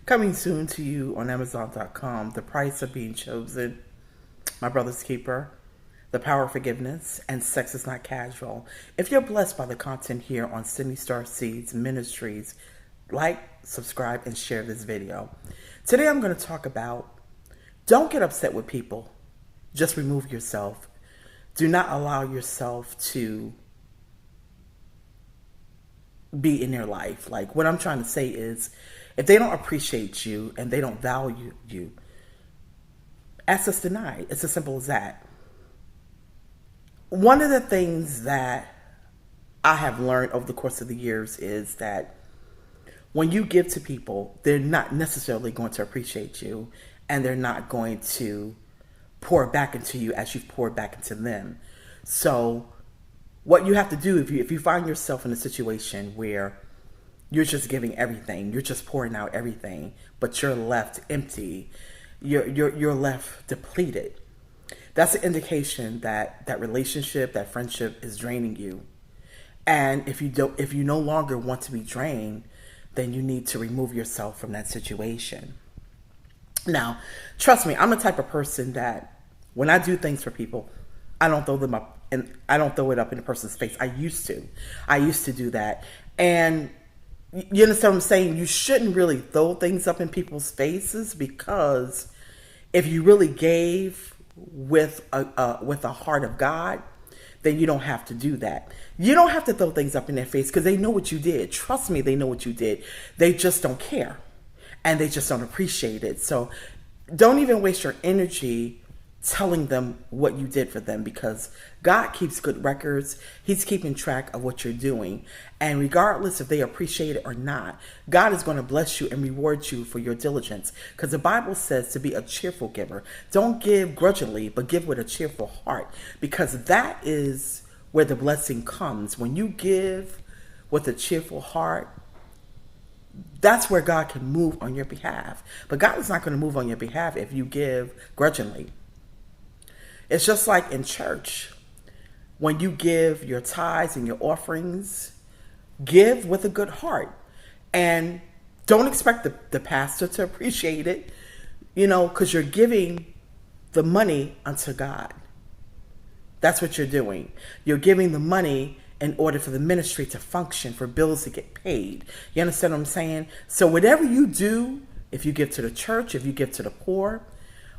Coming soon to you on Amazon.com, The Price of Being Chosen, My Brother's Keeper, The Power of Forgiveness, and Sex is Not Casual. If you're blessed by the content here on Sydney Star Seeds Ministries, like, subscribe, and share this video. Today I'm going to talk about don't get upset with people. Just remove yourself. Do not allow yourself to be in their life. Like, what I'm trying to say is, if they don't appreciate you and they don't value you, access denied. It's as simple as that. One of the things that I have learned over the course of the years is that when you give to people, they're not necessarily going to appreciate you, and they're not going to pour back into you as you've poured back into them. So what you have to do, if you find yourself in a situation where you're just giving everything, you're just pouring out everything, but you're left empty, you're left depleted, that's an indication that that relationship, that friendship is draining you. And if you no longer want to be drained, then you need to remove yourself from that situation. Now, trust me, I'm the type of person that when I do things for people, I don't throw them up and I don't throw it up in a person's face. I used to do that. And you understand what I'm saying? You shouldn't really throw things up in people's faces, because if you really gave with a heart of God, then you don't have to do that. You don't have to throw things up in their face, because they know what you did. Trust me, they know what you did. They just don't care, and they just don't appreciate it. So don't even waste your energy telling them what you did for them, because God keeps good records. He's keeping track of what you're doing. And regardless if they appreciate it or not, God is going to bless you and reward you for your diligence, because the Bible says to be a cheerful giver. Don't give grudgingly, but give with a cheerful heart, because that is where the blessing comes. When you give with a cheerful heart, that's where God can move on your behalf. But God is not going to move on your behalf if you give grudgingly. It's just like in church. When you give your tithes and your offerings, give with a good heart. And don't expect the pastor to appreciate it, because you're giving the money unto God. That's what you're doing. You're giving the money in order for the ministry to function, for bills to get paid. You understand what I'm saying? So whatever you do, if you give to the church, if you give to the poor,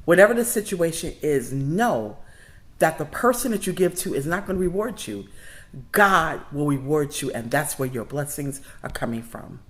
whatever the situation is, know that the person that you give to is not going to reward you. God will reward you, and that's where your blessings are coming from.